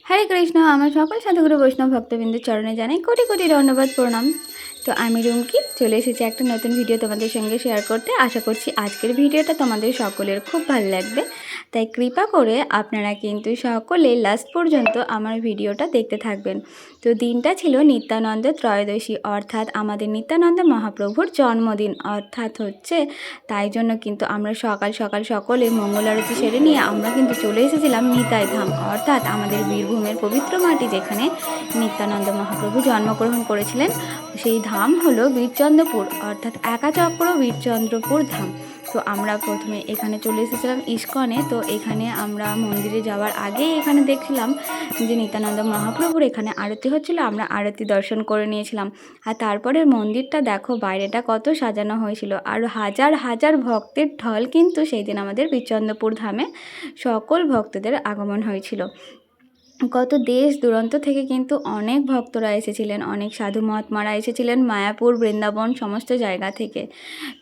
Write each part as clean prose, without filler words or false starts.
হরে কৃষ্ণ। আমার সকল সাধুগুরু বৈষ্ণব ভক্তবৃন্দের চরণে জানাই কোটি কোটি ধন্যবাদ প্রণাম। তো আমি রুমকি চলে এসেছি একটা নতুন ভিডিও তোমাদের সঙ্গে শেয়ার করতে। আশা করছি আজকের ভিডিওটা তোমাদের সকলের খুব ভালো লাগবে, তাই কৃপা করে আপনারা কিন্তু সকলে লাস্ট পর্যন্ত আমার ভিডিওটা দেখতে থাকবেন। তো দিনটা ছিল নিত্যানন্দ ত্রয়োদশী, অর্থাৎ আমাদের নিত্যানন্দ মহাপ্রভুর জন্মদিন, অর্থাৎ হচ্ছে তাই জন্য কিন্তু আমরা সকাল সকাল সকলে মঙ্গল আরতি সেরে নিয়ে আমরা কিন্তু চলে এসেছিলাম নিতাই ধাম, অর্থাৎ আমাদের বীরভূমের পবিত্র মাটি যেখানে নিত্যানন্দ মহাপ্রভু জন্মগ্রহণ করেছিলেন। সেই ধাম হলো বীরচন্দ্রপুর, অর্থাৎ একাচক্র বীরচন্দ্রপুর ধাম। তো আমরা প্রথমে এখানে চলে এসেছিলাম ইস্কনে। তো এখানে আমরা মন্দিরে যাওয়ার আগে এখানে দেখছিলাম যে নিত্যানন্দ মহাপ্রভুর এখানে আরতি হচ্ছিল, আমরা আরতি দর্শন করে নিয়েছিলাম। আর তারপরে মন্দিরটা দেখো বাইরেটা কত সাজানো হয়েছিল, আর হাজার হাজার ভক্তের ঢল কিন্তু সেই দিন আমাদের বীরচন্দ্রপুর ধামে সকল ভক্তদের আগমন হয়েছিল। কত দেশ দূরান্ত থেকে কিন্তু অনেক ভক্তরা এসেছিলেন, অনেক সাধু মহাত্মারা এসেছিলেন, মায়াপুর বৃন্দাবন সমস্ত জায়গা থেকে।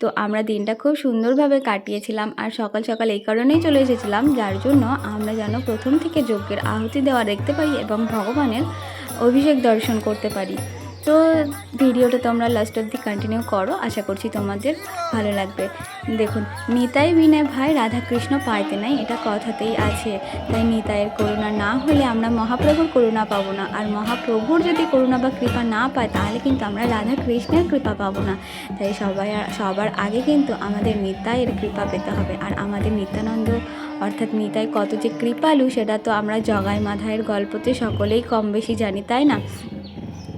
তো আমরা দিনটা খুব সুন্দরভাবে কাটিয়েছিলাম। আর সকাল সকাল এই কারণেই চলে এসেছিলাম যার জন্য আমরা যেন প্রথম থেকে যজ্ঞের আহুতি দেওয়া দেখতে পাই এবং ভগবানের অভিষেক দর্শন করতে পারি। তো ভিডিওটা তোমরা লাস্ট অবধি কন্টিনিউ করো, আশা করছি তোমাদের ভালো লাগবে। দেখুন, নিতাই বিনে ভাই রাধাকৃষ্ণ পাইতে নাই, এটা কথাতেই আছে। তাই নিতাইয়ের করুণা না হলে আমরা মহাপ্রভুর করুণা পাবো না, আর মহাপ্রভুর যদি করুণা বা কৃপা না পায় তাহলে কিন্তু আমরা রাধাকৃষ্ণের কৃপা পাবো না। তাই সবার আগে কিন্তু আমাদের নিতাইয়ের কৃপা পেতে হবে। আর আমাদের নিত্যানন্দ অর্থাৎ নিতাই কত যে কৃপালু সেটা তো আমরা জগাই মাধাইয়ের গল্পতে সকলেই কম বেশি জানি, তাই না?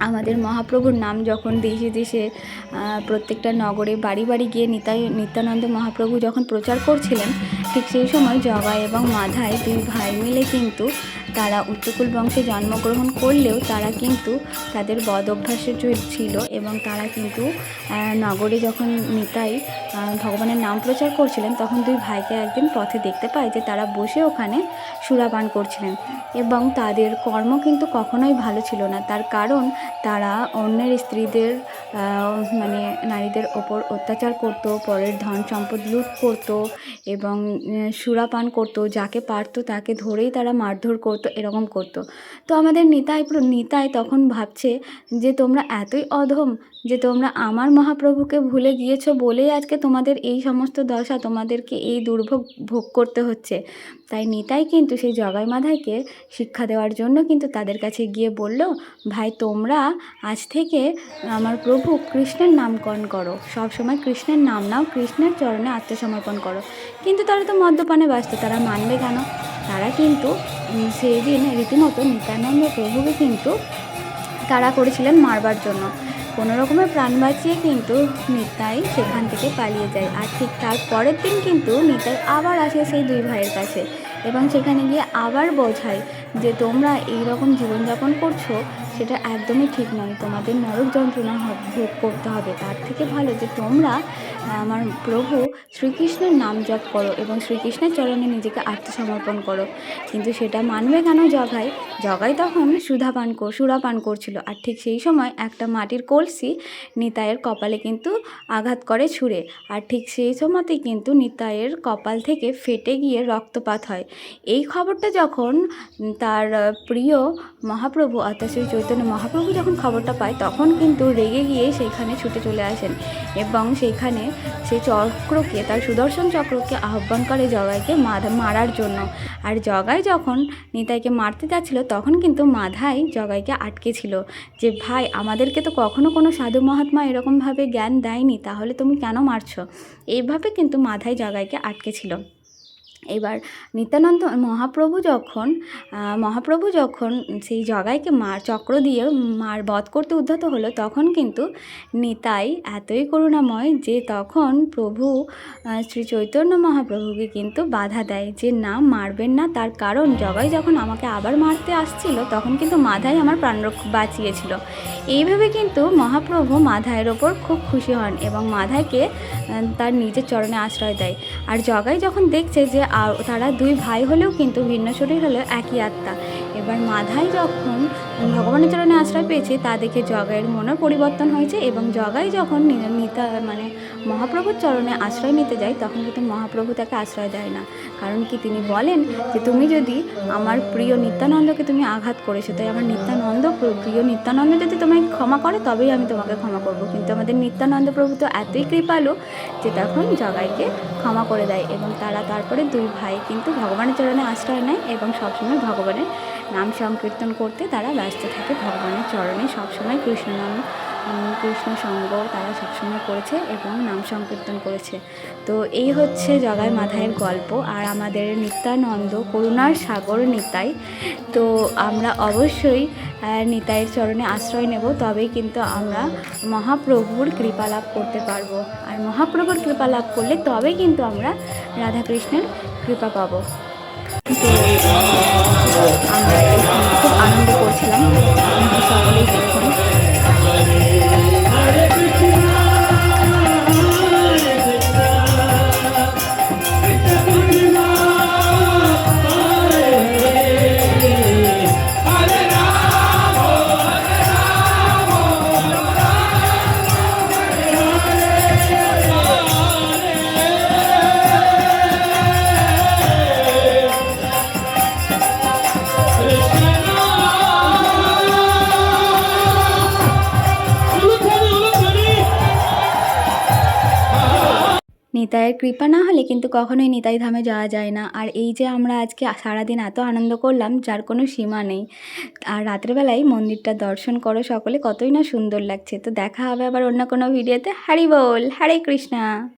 আমাদের মহাপ্রভুর নাম যখন দেশে দেশে প্রত্যেকটা নগরে বাড়ি বাড়ি গিয়ে নিত্যানন্দ মহাপ্রভু যখন প্রচার করছিলেন, ঠিক সেই সময় জগাই এবং মাধাই দুই ভাই মিলে কিন্তু তারা উচ্চকুল বংশে জন্মগ্রহণ করলেও তারা কিন্তু তাদের বদ অভ্যাসের ছিল এবং তারা কিন্তু নগরে যখন নিতাই ভগবানের নাম প্রচার করছিলেন তখন দুই ভাইকে একদিন পথে দেখতে পায় যে তারা বসে ওখানে সুরাপান করছিলেন এবং তাদের কর্ম কিন্তু কখনোই ভালো ছিল না। তার কারণ তারা অন্যের স্ত্রীদের মানে নারীদের ওপর অত্যাচার করত, পরের ধন সম্পদ লুট করত এবং সুরাপান করত, যাকে পারত তাকে ধরেই তারা মারধর করত, এরকম করত। তো আমাদের নিতাই তখন ভাবছে যে তোমরা এতই অধম যে তোমরা আমার মহাপ্রভুকে ভুলে গিয়েছো বলেই আজকে তোমাদের এই সমস্ত দশা, তোমাদেরকে এই দুর্ভোগ ভোগ করতে হচ্ছে। তাই নিতাই কিন্তু সেই জগাই মাধাইকে শিক্ষা দেওয়ার জন্য কিন্তু তাদের কাছে গিয়ে বলল, ভাই তোমরা আজ থেকে আমার প্রভু কৃষ্ণের নামকরণ করো, সবসময় কৃষ্ণের নাম নাও, কৃষ্ণের চরণে আত্মসমর্পণ করো। কিন্তু তারা তো মদ্যপানে ব্যস্ত, তারা মানবে কেন? তারা কিন্তু সেই দিন রীতিমতো নিত্যানন্দ প্রভুকে কিন্তু তাড়া করেছিলেন মারবার জন্য। কোনো রকমের প্রাণ বাঁচিয়ে কিন্তু নিতাই সেখান থেকে পালিয়ে যায়। আর ঠিক তার পরের দিন কিন্তু নিতাই আবার আসে সেই দুই ভাইয়ের কাছে এবং সেখানে গিয়ে আবার বোঝায় যে তোমরা এই রকম জীবনযাপন করছো, সেটা একদমই ঠিক নয়, তোমাদের নরক যন্ত্রণা ভোগ করতে হবে। তার থেকে ভালো যে তোমরা আমার প্রভু শ্রীকৃষ্ণের নাম জপ করো এবং শ্রীকৃষ্ণের চরণে নিজেকে আত্মসমর্পণ করো। কিন্তু সেটা মানবে কেন জগাই তখন সুরাপান করছিল। আর ঠিক সেই সময় একটা মাটির কলসি নিতাইয়ের কপালে কিন্তু আঘাত করে ছুঁড়ে, আর ঠিক সেই সময়তেই কিন্তু নিতাইয়ের কপাল থেকে ফেটে গিয়ে রক্তপাত হয়। এই খবরটা যখন তার প্রিয় মহাপ্রভু অর্থাৎ শ্রী চৈতন্য মহাপ্রভু যখন খবরটা পায় তখন কিন্তু রেগে গিয়ে সেখানে ছুটে চলে আসেন এবং সেইখানে সেই চক্রকে, তার সুদর্শন চক্রকে আহ্বান করে জগাইকে মারার জন্য। আর জগাই যখন নিতাইকে মারতে যাচ্ছিল তখন কিন্তু মাধাই জগাইকে আটকে ছিল যে ভাই আমাদেরকে তো কখনো কোনো সাধু মহাত্মা এরকমভাবে জ্ঞান দেয়নি, তাহলে তুমি কেন মারছো? এইভাবে কিন্তু মাধাই জগাইকে আটকে ছিল। এবার নিত্যানন্দ মহাপ্রভু যখন সেই জগাইকে চক্র দিয়ে বধ করতে উদ্যত হলো তখন কিন্তু নিতাই এতই করুণাময় যে তখন প্রভু শ্রী চৈতন্য মহাপ্রভুকে কিন্তু বাধা দেয় যে না, মারবেন না। তার কারণ জগাই যখন আমাকে আবার মারতে আসছিল তখন কিন্তু মাধাই আমার প্রাণ বাঁচিয়েছিল। এইভাবে কিন্তু মহাপ্রভু মাধাইয়ের ওপর খুব খুশি হন এবং মাধাইকে তার নিজের চরণে আশ্রয় দেয়। আর জগাই যখন দেখছে যে তারা দুই ভাই হলেও কিন্তু ভিন্ন শরীর হলেও একই আত্মা এবার মাধাই যখন ভগবানের চরণে আশ্রয় পেয়েছে তা দেখে জগাইয়ের মনের পরিবর্তন হয়েছে, এবং জগাই যখন নিতা মানে মহাপ্রভুর চরণে আশ্রয় নিতে যায় তখন কিন্তু মহাপ্রভু তাকে আশ্রয় দেয় না। কারণ কি, তিনি বলেন যে তুমি যদি আমার প্রিয় নিত্যানন্দকে তুমি আঘাত করেছো, তাই আমার নিত্যানন্দ প্রিয় নিত্যানন্দ যদি তোমায় ক্ষমা করে তবেই আমি তোমাকে ক্ষমা করব। কিন্তু আমাদের নিত্যানন্দ প্রভু তো এতই কৃপালু যে তখন জগাইকে ক্ষমা করে দেয়, এবং তারা তারপরে দুই ভাই কিন্তু ভগবানের চরণে আশ্রয় নেয় এবং সবসময় ভগবানের নাম সংকীর্তন করতে তারা ব্যস্ত থাকে। ভগবানের চরণে সবসময় কৃষ্ণ সঙ্গ তারা সবসময় করেছে এবং নাম সংকীর্তন করেছে। তো এই হচ্ছে জগাই মাধাইয়ের গল্প। আর আমাদের নিত্যানন্দ করুণার সাগর নিতাই, তো আমরা অবশ্যই নিতাইয়ের চরণে আশ্রয় নেব, তবেই কিন্তু আমরা মহাপ্রভুর কৃপা লাভ করতে পারবো। আর মহাপ্রভুর কৃপা লাভ করলে তবেই কিন্তু আমরা রাধাকৃষ্ণের কৃপা পাবো। তো আমরা খুব আনন্দ করছিলাম, সকলেই দেখুন। নিতাইয়ের কৃপা না হলে কিন্তু কখনোই নিতাই ধামে যাওয়া যায় না। আর এই যে আমরা আজকে সারাদিন এত আনন্দ করলাম যার কোনো সীমা নেই। আর রাত্রেবেলায় মন্দিরটা দর্শন করো সকলে, কতই না সুন্দর লাগছে। তো দেখা হবে আবার অন্য কোনো ভিডিওতে। হরি বল, হরে কৃষ্ণা।